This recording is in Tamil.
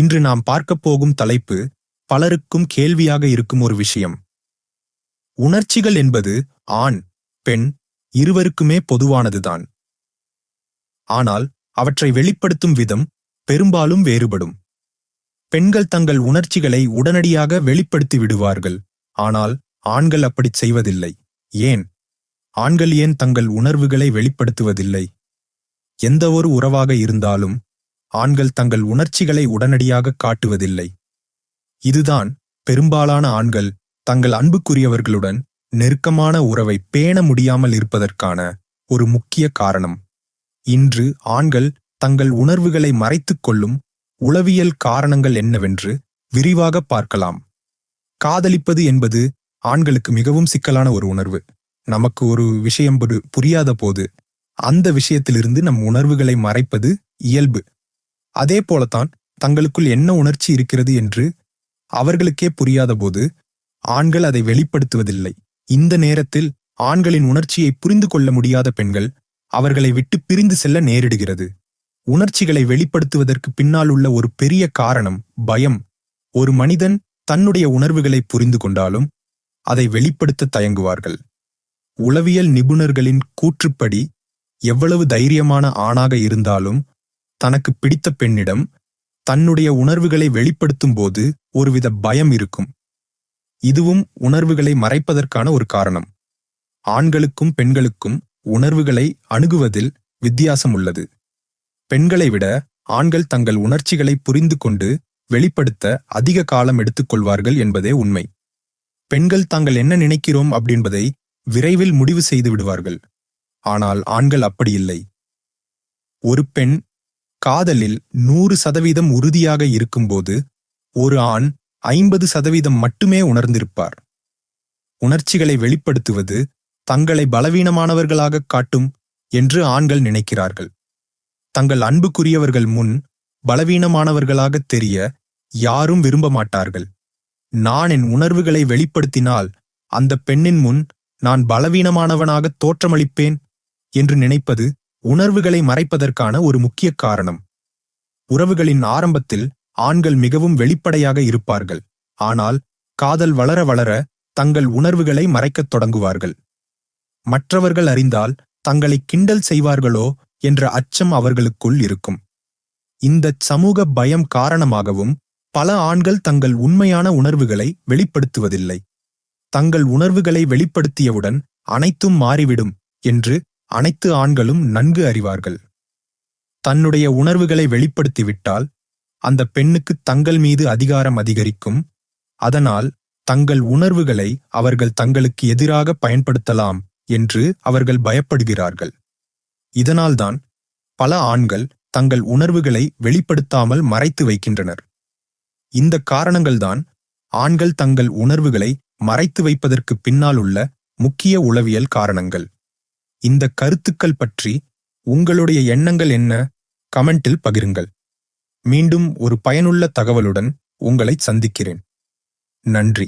இன்று நாம் பார்க்கப் போகும் தலைப்பு பலருக்கும் கேள்வியாக இருக்கும் ஒரு விஷயம். உணர்ச்சிகள் என்பது ஆண் பெண் இருவருக்குமே பொதுவானதுதான். ஆனால் அவற்றை வெளிப்படுத்தும் விதம் பெரும்பாலும் வேறுபடும். பெண்கள் தங்கள் உணர்ச்சிகளை உடனடியாக வெளிப்படுத்தி விடுவார்கள். ஆனால் ஆண்கள் அப்படிச் செய்வதில்லை. ஏன்? ஆண்கள் ஏன் தங்கள் உணர்வுகளை வெளிப்படுத்துவதில்லை? எந்தவொரு உறவாக இருந்தாலும் ஆண்கள் தங்கள் உணர்ச்சிகளை உடனடியாக காட்டுவதில்லை. இதுதான் பெரும்பாலான ஆண்கள் தங்கள் அன்புக்குரியவர்களுடன் நெருக்கமான உறவை பேண முடியாமல் இருப்பதற்கான ஒரு முக்கிய காரணம். இன்று ஆண்கள் தங்கள் உணர்வுகளை மறைத்துக் கொள்ளும் உளவியல் காரணங்கள் என்னவென்று விரிவாக பார்க்கலாம். காதலிப்பது என்பது ஆண்களுக்கு மிகவும் சிக்கலான ஒரு உணர்வு. நமக்கு ஒரு விஷயம் புரியாத போது அந்த விஷயத்திலிருந்து நம் உணர்வுகளை மறைப்பது இயல்பு. அதே போலத்தான் தங்களுக்குள் என்ன உணர்ச்சி இருக்கிறது என்று அவர்களுக்கே புரியாத போது ஆண்கள் அதை வெளிப்படுத்துவதில்லை. இந்த நேரத்தில் ஆண்களின் உணர்ச்சியை புரிந்து கொள்ள முடியாத பெண்கள் அவர்களை விட்டு பிரிந்து செல்ல நேரிடுகிறது. உணர்ச்சிகளை வெளிப்படுத்துவதற்கு பின்னால் உள்ள ஒரு பெரிய காரணம் பயம். ஒரு மனிதன் தன்னுடைய உணர்வுகளை புரிந்து கொண்டாலும் அதை வெளிப்படுத்த தயங்குவார்கள். உளவியல் நிபுணர்களின் கூற்றுப்படி எவ்வளவு தைரியமான ஆணாக இருந்தாலும் தனக்கு பிடித்த பெண்ணிடம் தன்னுடைய உணர்வுகளை வெளிப்படுத்தும் போது ஒருவித பயம் இருக்கும். இதுவும் உணர்வுகளை மறைப்பதற்கான ஒரு காரணம். ஆண்களுக்கும் பெண்களுக்கும் உணர்வுகளை அணுகுவதில் வித்தியாசம் உள்ளது. பெண்களை விட ஆண்கள் தங்கள் உணர்ச்சிகளை புரிந்து கொண்டு வெளிப்படுத்த அதிக காலம் எடுத்துக்கொள்வார்கள் என்பதே உண்மை. பெண்கள் தாங்கள் என்ன நினைக்கிறோம் அப்படின்பதை விரைவில் முடிவு செய்து விடுவார்கள். ஆனால் ஆண்கள் அப்படி இல்லை. ஒரு பெண் காதலில் 100% உறுதியாக இருக்கும்போது ஒரு ஆண் 50% மட்டுமே உணர்ந்திருப்பார். உணர்ச்சிகளை வெளிப்படுத்துவது தங்களை பலவீனமானவர்களாக காட்டும் என்று ஆண்கள் நினைக்கிறார்கள். தங்கள் அன்புக்குரியவர்கள் முன் பலவீனமானவர்களாக தெரிய யாரும் விரும்ப மாட்டார்கள். நான் என் உணர்வுகளை வெளிப்படுத்தினால் அந்த பெண்ணின் முன் நான் பலவீனமானவனாக தோற்றமளிப்பேன் என்று நினைப்பது உணர்வுகளை மறைப்பதற்கான ஒரு முக்கிய காரணம். உறவுகளின் ஆரம்பத்தில் ஆண்கள் மிகவும் வெளிப்படையாக இருப்பார்கள். ஆனால் காதல் வளர வளர தங்கள் உணர்வுகளை மறைக்கத் தொடங்குவார்கள். மற்றவர்கள் அறிந்தால் தங்களை கிண்டல் செய்வார்களோ என்ற அச்சம் அவர்களுக்குள் இருக்கும். இந்த சமூக பயம் காரணமாகவும் பல ஆண்கள் தங்கள் உண்மையான உணர்வுகளை வெளிப்படுத்துவதில்லை. தங்கள் உணர்வுகளை வெளிப்படுத்தியவுடன் அனைத்தும் மாறிவிடும் என்று அனைத்து ஆண்களும் நன்கு அறிவார்கள். தன்னுடைய உணர்வுகளை வெளிப்படுத்திவிட்டால் அந்த பெண்ணுக்கு தங்கள் மீது அதிகாரம் அதிகரிக்கும். அதனால் தங்கள் உணர்வுகளை அவர்கள் தங்களுக்கு எதிராக பயன்படுத்தலாம் என்று அவர்கள் பயப்படுகிறார்கள். இதனால்தான் பல ஆண்கள் தங்கள் உணர்வுகளை வெளிப்படுத்தாமல் மறைத்து வைக்கின்றனர். இந்த காரணங்கள்தான் ஆண்கள் தங்கள் உணர்வுகளை மறைத்து வைப்பதற்கு பின்னால் உள்ள முக்கிய உளவியல் காரணங்கள். இந்த கருத்துக்கள் பற்றி உங்களுடைய எண்ணங்கள் என்ன? கமெண்டில் பகிருங்கள். மீண்டும் ஒரு பயனுள்ள தகவலுடன் உங்களை சந்திக்கிறேன். நன்றி.